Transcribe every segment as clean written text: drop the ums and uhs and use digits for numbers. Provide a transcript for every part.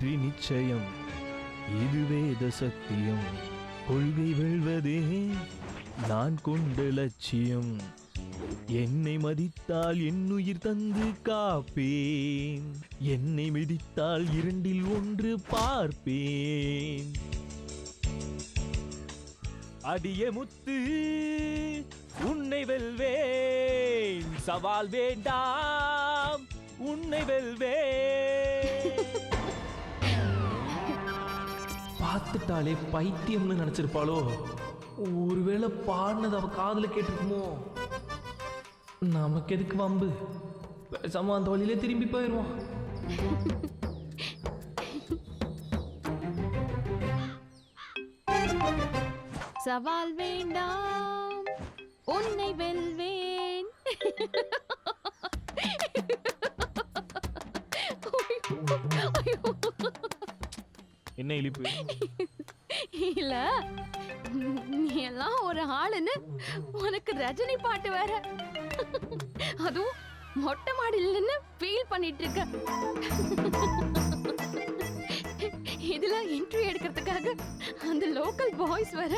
வெற்றி நிச்சயம், இது வேத சத்தியம். கொள்கை வெல்வதே நான் கொண்ட லட்சியம். என்னை மதித்தால் என் உயிர் தந்து காப்பேன், என்னை மிதித்தால் இரண்டில் ஒன்று பார்ப்பேன். அடிய முத்து உன்னை வெல்வேன், சவால் வேண்டாம் உன்னை வெல்வேன். பார்த்துட்டாலே பைத்தியம்னு நினைச்சிருப்பாளோ? ஒருவேளை பாடினது அவ காதுல கேட்டிருக்குமோ? நமக்கு எதுக்கு வம்பு, பேசாம அந்த வழியிலே திரும்பி போயிடுவோம். சவால் வேண்டாம் உன்னை வெல்வேன். என்ன இழிப்பு? இல்ல, நீ எல்லாம் ஒரு ஆளுன்னு உனக்கு ரஜினி பாட்டு வேற, அதுவும் மொட்டை மாடியிலன்னு ஃபீல் பண்ணிட்டு இருக்க. இதுல இன்டர்வியூ எடுக்கிறதுக்காக அந்த லோக்கல் பாய்ஸ் வேற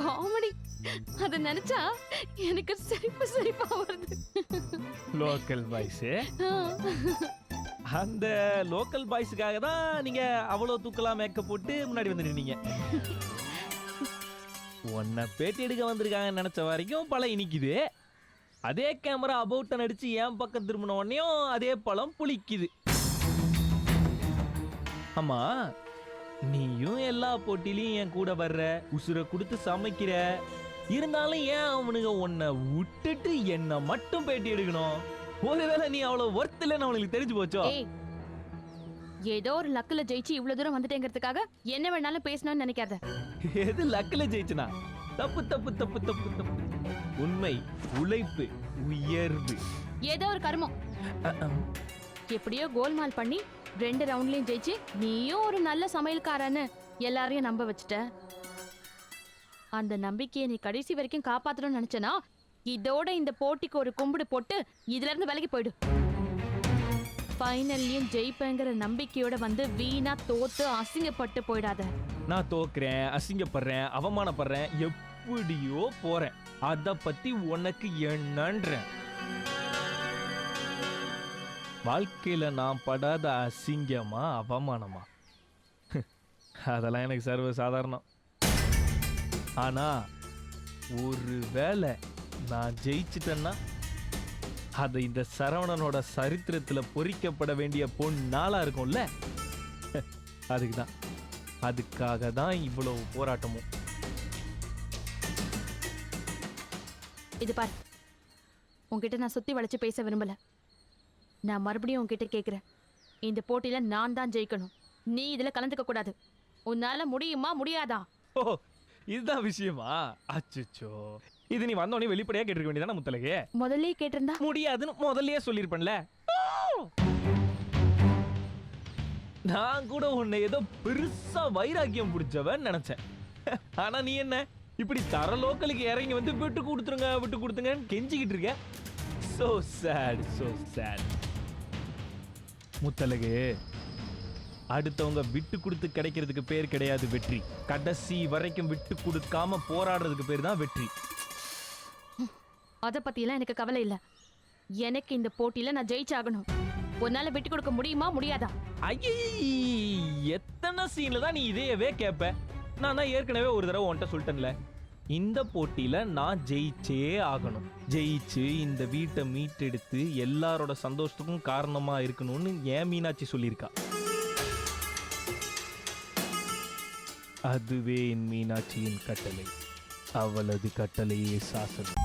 காமெடி. அத நினைச்சா எனக்கு சிரிப்பா வருது. Local boys? அந்த லோக்கல் பாய்ஸுக்காக தான் நீங்க அவ்வளவு தூக்கலாம் மேக்கப் போட்டு முன்னாடி வந்து நின்னீங்க. உன்னை பேட்டி எடுக்க வந்திருக்காங்கன்னு நினைச்ச வரைக்கும் பழம் இனிக்குது. அதே கேமரா அபவுட்டன் அடிச்சு என் பக்கம் திரும்பின உடனேயும் அதே பழம் புளிக்குது. ஆமா, நீயும் எல்லா போட்டிலையும் என் கூட வர்ற, உசுரை கொடுத்து சமைக்கிற. இருந்தாலும் ஏன் அவனுங்க உன்னை விட்டுட்டு என்ன மட்டும் பேட்டி எடுக்கணும்? ஒருவேளை நீ அவ்வளவு ஒர்த் இல்லைன்னு அவனுக்கு தெரிஞ்சு போச்சோ? ஏதோ ஒரு லக்குல ஜெயிச்சு இவ்வளவு தூரம் வந்துட்டேங்கிறதுக்காக என்ன வேணாலும் பேசணும்னு நினைக்காத. எது லக்குல ஜெயிச்சுனா? தப்பு தப்பு தப்பு தப்பு தப்பு. உண்மை, உழைப்பு, உயர்வு. ஏதோ ஒரு கர்மம். எப்படியோ கோல்மால் பண்ணி 2 ரவுண்ட்லயும் ஜெயிச்சு நீயும் ஒரு நல்ல சமையல்காரன்னு எல்லாரையும் நம்ப வச்சுட்ட. அந்த நம்பிக்கையை நீ கடைசி வரைக்கும் காப்பாத்தணும்னு நினைச்சனா இதோட இந்த போட்டிக்கு ஒரு கும்பிடு போட்டு இதுல இருந்து விலகி போயிடு. ஃபைனல்லையும் ஜெயிப்பேங்கிற நம்பிக்கையோட வந்து வீணா தோத்து அசிங்கப்பட்டு போயிடாத. நான் தோக்குறேன், அசிங்கப்படுறேன், அவமானப்படுறேன், எப்படியோ போறேன். அத பத்தி உனக்கு என்னன்றேன். வாழ்க்கையில நான் படாத அசிங்கமா அவமானமா அதெல்லாம் எனக்கு சர்வ சாதாரணம். ஆனா ஒரு வேளை நான் ஜெயிச்சிட்டேன்னா அது இந்த சரவணனோட சரித்திரத்துல பொறிக்கப்பட வேண்டிய பொன்னாளா இருக்கும்ல. அதுக்காக தான் இவ்வளவு போராட்டமும். இது பார், உன்கிட்ட நான் சுத்தி வளைச்சு பேச விரும்பல. நான் மறுபடியும் உன்கிட்ட கேக்குறேன், இந்த போட்டியில நான் தான் ஜெயிக்கணும். நீ இதுல கலந்துக்க கூடாது. உன்னால முடியுமா முடியாதா? ஓ, இதுதான் விஷயமா? அச்சோ, இது நீ வந்தோடனே வெளிப்படையா கேட்டிருக்க வேண்டியதானே முத்தலகே? முதல்ல கேட்டிருந்தா முடியாதுன்னு முதல்லயே சொல்லிருப்பேன்ல. நான் கூட உன்னை ஏதோ பெருசா வைராக்கியம் பிடிச்சவன் நினைச்சேன். ஆனா நீ என்ன இப்படி தர லோக்கலுக்கு இறங்கி வந்து விட்டு கொடுத்துருங்கன்னு கெஞ்சிக்கிட்டு இருக்க. So sad, so sad. Muthazhagu, அடுத்தவங்க விட்டு கொடுத்து கிடைக்கிறதுக்கு பேர் கிடையாது வெற்றி. கடைசி வரைக்கும் விட்டு கொடுக்காம போராடுறதுக்கு பேர் தான் வெற்றி. அத பத்தியெல்லாம் எனக்கு கவலை இல்ல. எனக்கு இந்த போட்டியில நான் ஜெயிச்சாகணும். உன்னால விட்டு கொடுக்க முடியுமா முடியாதா? ஐயே, எத்தனை சீன்ல தான் நீ இதையவே கேட்ப? நான் தான் ஏற்கனவே ஒரு தடவை உன்கிட்ட சொல்லிட்டேன்ல, இந்த போட்டியில நான் ஜெயிச்சே ஆகணும். ஜெயிச்சு இந்த வீட்டை மீட்டெடுத்து எல்லாரோட சந்தோஷத்துக்கும் காரணமா இருக்கணும்னு ஏன் மீனாட்சி சொல்லியிருக்கா. அதுவே என் மீனாட்சியின் கட்டளை. அவளது கட்டளையே சாசனம்.